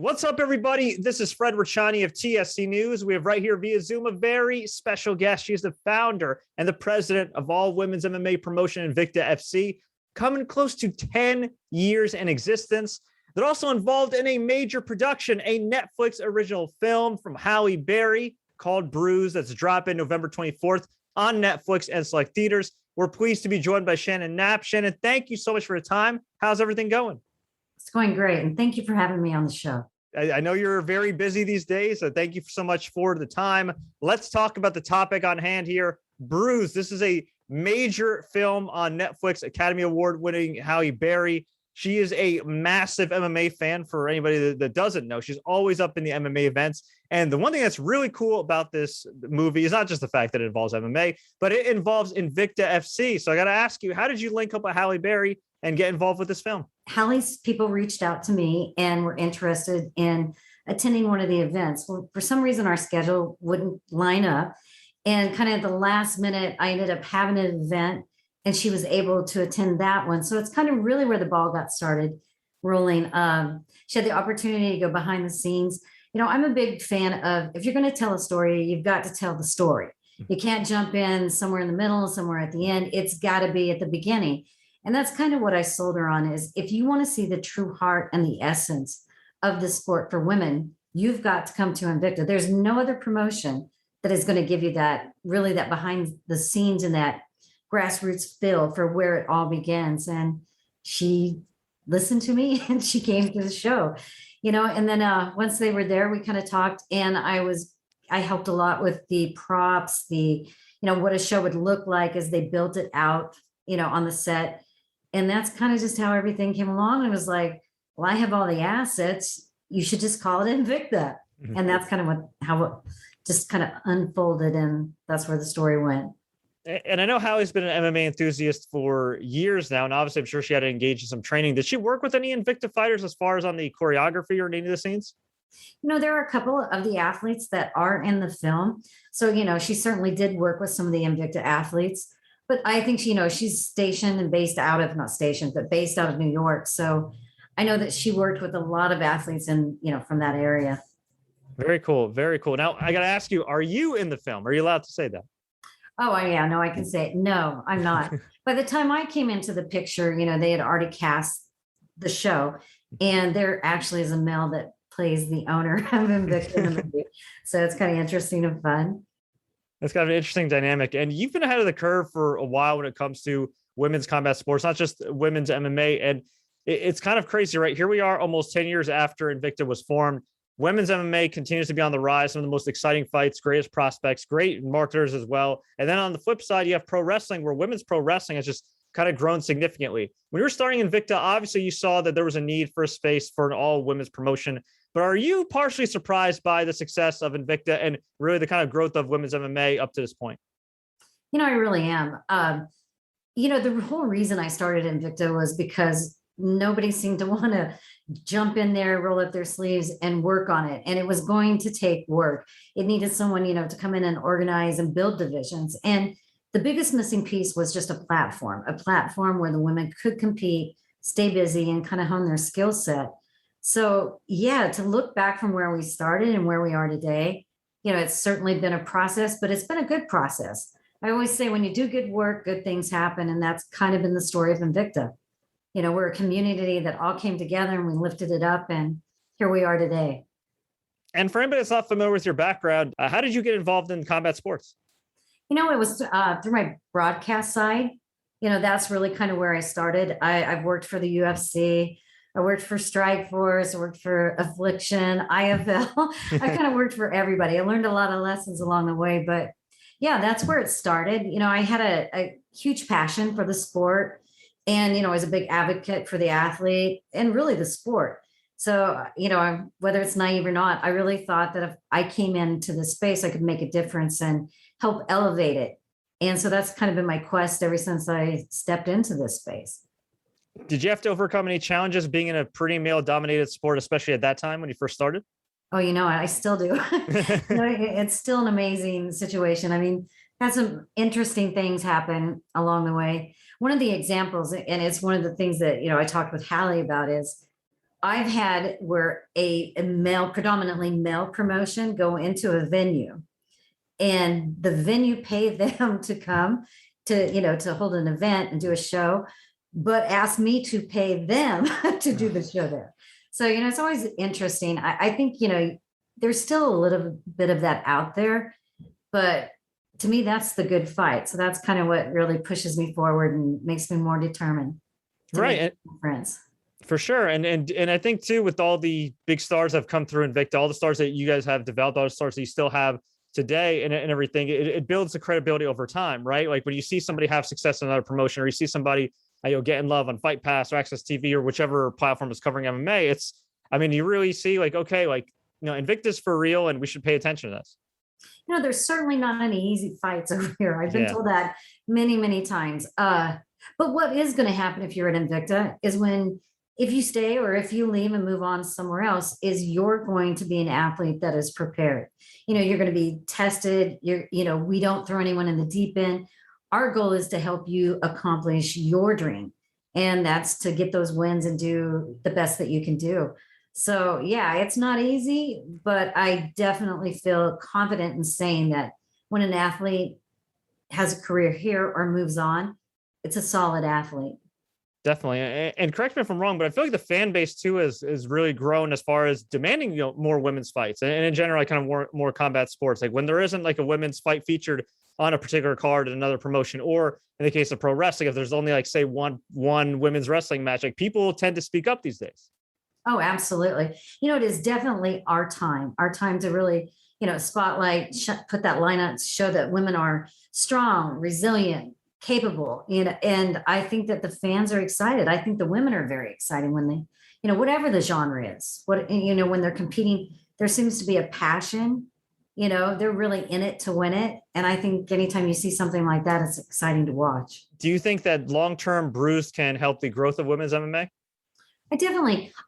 What's up, everybody? This is Fred Richani of TSC News. We have right here via Zoom a very special guest. She is the founder and the president of all women's MMA promotion Invicta FC, coming close to 10 years in existence. They're also involved in a major production, a Netflix original film from Halle Berry called Bruised that's dropping November 24th on Netflix and select theaters. We're pleased to be joined by Shannon Knapp. Shannon, thank you so much for your time. How's everything going? It's going great. And thank you for having me on the show. I know you're very busy these days, so thank you so much for the time. Let's talk about the topic on hand here. Bruised. This is a major film on Netflix, Academy Award winning Halle Berry. She is a massive MMA fan. For anybody that doesn't know, she's always up in the MMA events. And the one thing that's really cool about this movie is not just the fact that it involves MMA, but it involves Invicta FC. So I got to ask you, how did you link up with Halle Berry and get involved with this film? Halle's people reached out to me and were interested in attending one of the events. Well, for some reason, our schedule wouldn't line up. And kind of at the last minute, I ended up having an event and she was able to attend that one. So it's kind of really where the ball got started rolling. She had the opportunity to go behind the scenes. You know, I'm a big fan of, if you're going to tell a story, you've got to tell the story. You can't jump in somewhere in the middle, somewhere at the end. It's got to be at the beginning. And that's kind of what I sold her on is if you want to see the true heart and the essence of the sport for women, you've got to come to Invicta. There's no other promotion that is going to give you that, really that behind the scenes and that grassroots feel for where it all begins. And she listened to me and she came to the show, you know, and then once they were there, we kind of talked and I helped a lot with the props, what a show would look like as they built it out, on the set. And that's kind of just how everything came along. It was like, well, I have all the assets. You should just call it Invicta. Mm-hmm. And that's kind of how it just kind of unfolded. And that's where the story went. And I know Halle's been an MMA enthusiast for years now. And obviously, I'm sure she had to engage in some training. Did she work with any Invicta fighters as far as on the choreography or any of the scenes? There are a couple of the athletes that are in the film. So, she certainly did work with some of the Invicta athletes. But I think, she's stationed and based out of, not stationed, but based out of New York. So I know that she worked with a lot of athletes from that area. Very cool. Very cool. Now, I got to ask you, are you in the film? Are you allowed to say that? Oh, yeah. No, I can say it. No, I'm not. By the time I came into the picture, they had already cast the show. And there actually is a male that plays the owner of Invicta in the movie. So it's kind of interesting and fun. That's kind of an interesting dynamic. And you've been ahead of the curve for a while when it comes to women's combat sports, not just women's MMA. And it's kind of crazy, right? Here we are almost 10 years after Invicta was formed. Women's MMA continues to be on the rise. Some of the most exciting fights, greatest prospects, great marketers as well. And then on the flip side, you have pro wrestling, where women's pro wrestling has just kind of grown significantly. When you were starting Invicta, obviously you saw that there was a need for a space for an all women's promotion. But are you partially surprised by the success of Invicta and really the kind of growth of women's MMA up to this point? I really am. The whole reason I started Invicta was because nobody seemed to want to jump in there, roll up their sleeves and work on it. And it was going to take work. It needed someone, to come in and organize and build divisions. And the biggest missing piece was just a platform where the women could compete, stay busy and kind of hone their skill set. So yeah, to look back from where we started and where we are today, it's certainly been a process, but it's been a good process. I always say when you do good work, good things happen. And that's kind of been the story of Invicta. We're a community that all came together and we lifted it up and here we are today. And for anybody that's not familiar with your background, how did you get involved in combat sports? It was through my broadcast side. That's really kind of where I started. I've worked for the UFC. I worked for Strikeforce, I worked for Affliction, IFL. I kind of worked for everybody. I learned a lot of lessons along the way, but yeah, that's where it started. I had a huge passion for the sport and, I was a big advocate for the athlete and really the sport. So, whether it's naive or not, I really thought that if I came into the space, I could make a difference and help elevate it. And so that's kind of been my quest ever since I stepped into this space. Did you have to overcome any challenges being in a pretty male-dominated sport, especially at that time when you first started? Oh, I still do. It's still an amazing situation. I mean, had some interesting things happen along the way. One of the examples, and it's one of the things that, I talked with Halle about is I've had where a male, predominantly male promotion go into a venue, and the venue pay them to come to hold an event and do a show, but ask me to pay them to do the show there. So, it's always interesting. I think, there's still a little bit of that out there, but to me, that's the good fight. So that's kind of what really pushes me forward and makes me more determined to Right. make a difference. For sure. And I think too, with all the big stars that have come through Invicta, all the stars that you guys have developed, all the stars that you still have today and everything, it builds the credibility over time, right? Like when you see somebody have success in another promotion, or you see somebody getting love on Fight Pass or Access TV or whichever platform is covering MMA, you really see like, okay, like, Invicta's for real and we should pay attention to this. There's certainly not any easy fights over here. I've been told that many, many times. But what is going to happen if you're at Invicta is if you stay or if you leave and move on somewhere else, is you're going to be an athlete that is prepared. You're going to be tested. We don't throw anyone in the deep end. Our goal is to help you accomplish your dream. And that's to get those wins and do the best that you can do. So yeah, it's not easy, but I definitely feel confident in saying that when an athlete has a career here or moves on, it's a solid athlete. Definitely. And correct me if I'm wrong, but I feel like the fan base too is really grown as far as demanding, more women's fights. And in general, I kind of more combat sports. Like when there isn't like a women's fight featured on a particular card in another promotion, or in the case of pro wrestling, if there's only like, say, one women's wrestling match, like people tend to speak up these days. Oh, absolutely. It is definitely our time to really, spotlight, put that line out, show that women are strong, resilient, capable. And I think that the fans are excited. I think the women are very excited when they, whatever the genre is, when they're competing, there seems to be a passion, they're really in it to win it. And I think anytime you see something like that, it's exciting to watch. Do you think that long-term Bruised can help the growth of women's MMA? I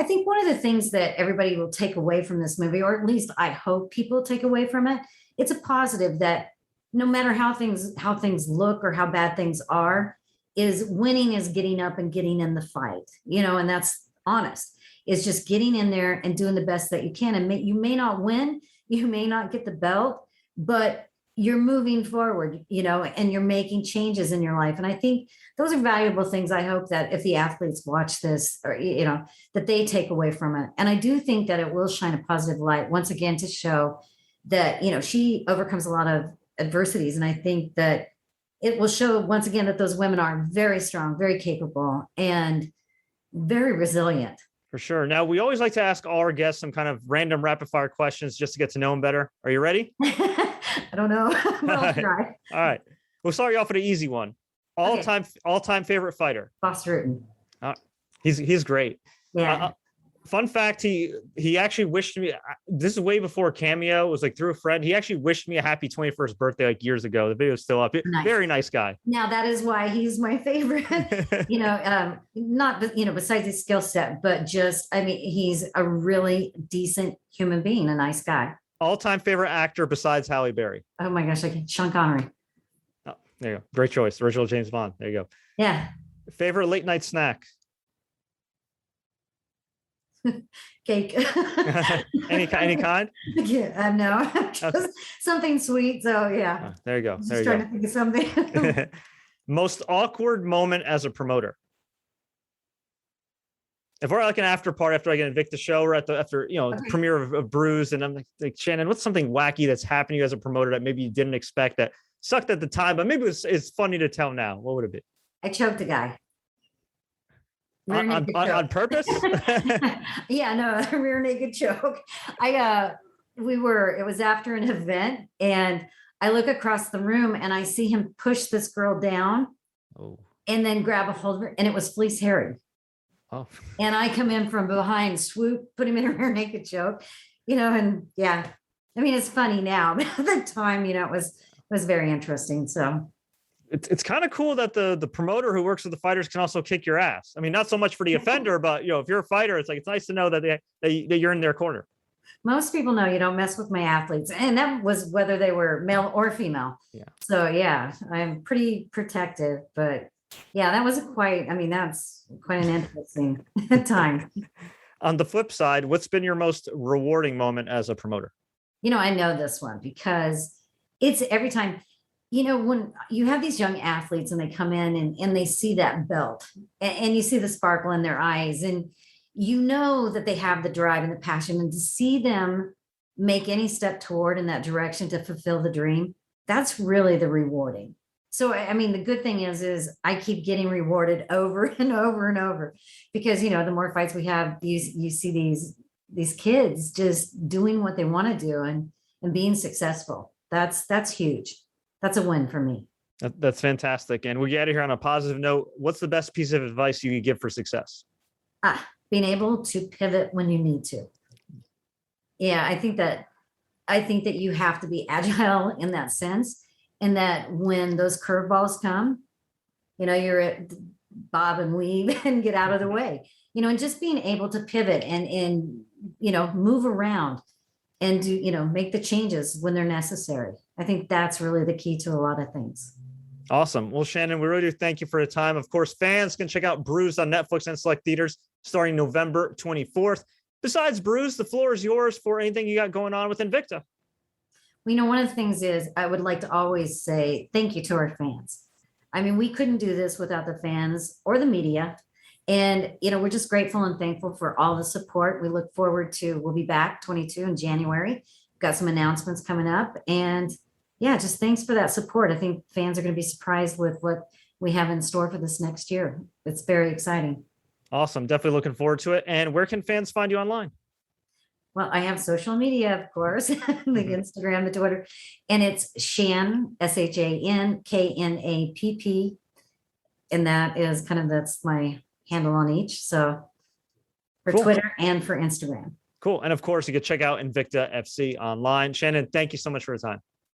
think one of the things that everybody will take away from this movie, or at least I hope people take away from it, it's a positive that no matter how things look or how bad things are, is winning is getting up and getting in the fight, and that's honest. It's just getting in there and doing the best that you can. And you may not win, you may not get the belt, but you're moving forward, and you're making changes in your life. And I think those are valuable things. I hope that if the athletes watch this, or, that they take away from it. And I do think that it will shine a positive light once again to show that, she overcomes a lot of adversities. And I think that it will show once again that those women are very strong, very capable, and very resilient. For sure. Now, we always like to ask all our guests some kind of random rapid fire questions just to get to know them better. Are you ready? I don't know. I'll try. All right. We'll start you off with an easy one. All time favorite fighter. Boss Rutan. He's great. Yeah. Fun fact, he actually wished me, this is way before Cameo, it was like through a friend. He actually wished me a happy 21st birthday like years ago. The video is still up. Nice. Very nice guy. Now that is why he's my favorite. Not besides his skill set, but just he's a really decent human being, a nice guy. All-time favorite actor besides Halle Berry. Oh my gosh, Sean Connery. Oh, there you go. Great choice. Original James Bond. There you go. Yeah. Favorite late night snack. Cake. any kind? Yeah, no, just something sweet. So yeah. Oh, there you go. Just trying to think of something. Most awkward moment as a promoter. If we're like an after party after like an Invicta show, or the premiere of Bruised, and I'm like, Shannon, what's something wacky that's happened to you as a promoter that maybe you didn't expect that sucked at the time, but maybe it's funny to tell now? What would it be? I choked a guy. On purpose? Yeah, no, a rear naked choke. It was after an event, and I look across the room and I see him push this girl down and then grab a hold of her, and it was Fleece Harry. Oh. And I come in from behind, swoop, put him in a rear naked choke, and yeah, it's funny now, but at the time, it was very interesting. So it's kind of cool that the promoter who works with the fighters can also kick your ass. Not so much for the offender, but if you're a fighter, it's nice to know that you're in their corner. Most people know you don't mess with my athletes, and that was whether they were male or female. Yeah. So yeah, I'm pretty protective, but yeah, that was that's quite an interesting time. On the flip side, what's been your most rewarding moment as a promoter? I know this one because it's every time, when you have these young athletes and they come in and they see that belt and you see the sparkle in their eyes and that they have the drive and the passion, and to see them make any step toward in that direction to fulfill the dream, that's really the rewarding. So, I mean, the good thing is I keep getting rewarded over and over and over because, the more fights we have, you see these kids just doing what they want to do and being successful. That's huge. That's a win for me. That's fantastic. And we get out of here on a positive note. What's the best piece of advice you could give for success? Being able to pivot when you need to. Yeah, I think that you have to be agile in that sense. And that when those curveballs come, you're at bob and weave and get out of the way, and just being able to pivot and move around and do, make the changes when they're necessary. I think that's really the key to a lot of things. Awesome. Well, Shannon, we really do thank you for your time. Of course, fans can check out Bruised on Netflix and select theaters starting November 24th. Besides Bruised, the floor is yours for anything you got going on with Invicta. One of the things is I would like to always say thank you to our fans. I mean, we couldn't do this without the fans or the media. And, we're just grateful and thankful for all the support. We look forward to, we'll be back 22 in January. We've got some announcements coming up. And yeah, just thanks for that support. I think fans are going to be surprised with what we have in store for this next year. It's very exciting. Awesome. Definitely looking forward to it. And where can fans find you online? Well, I have social media, of course, the Instagram, the Twitter, and it's Shan, ShanKnapp. And that's my handle on each. So for cool. Twitter and for Instagram. Cool. And of course, you can check out Invicta FC online. Shannon, thank you so much for your time.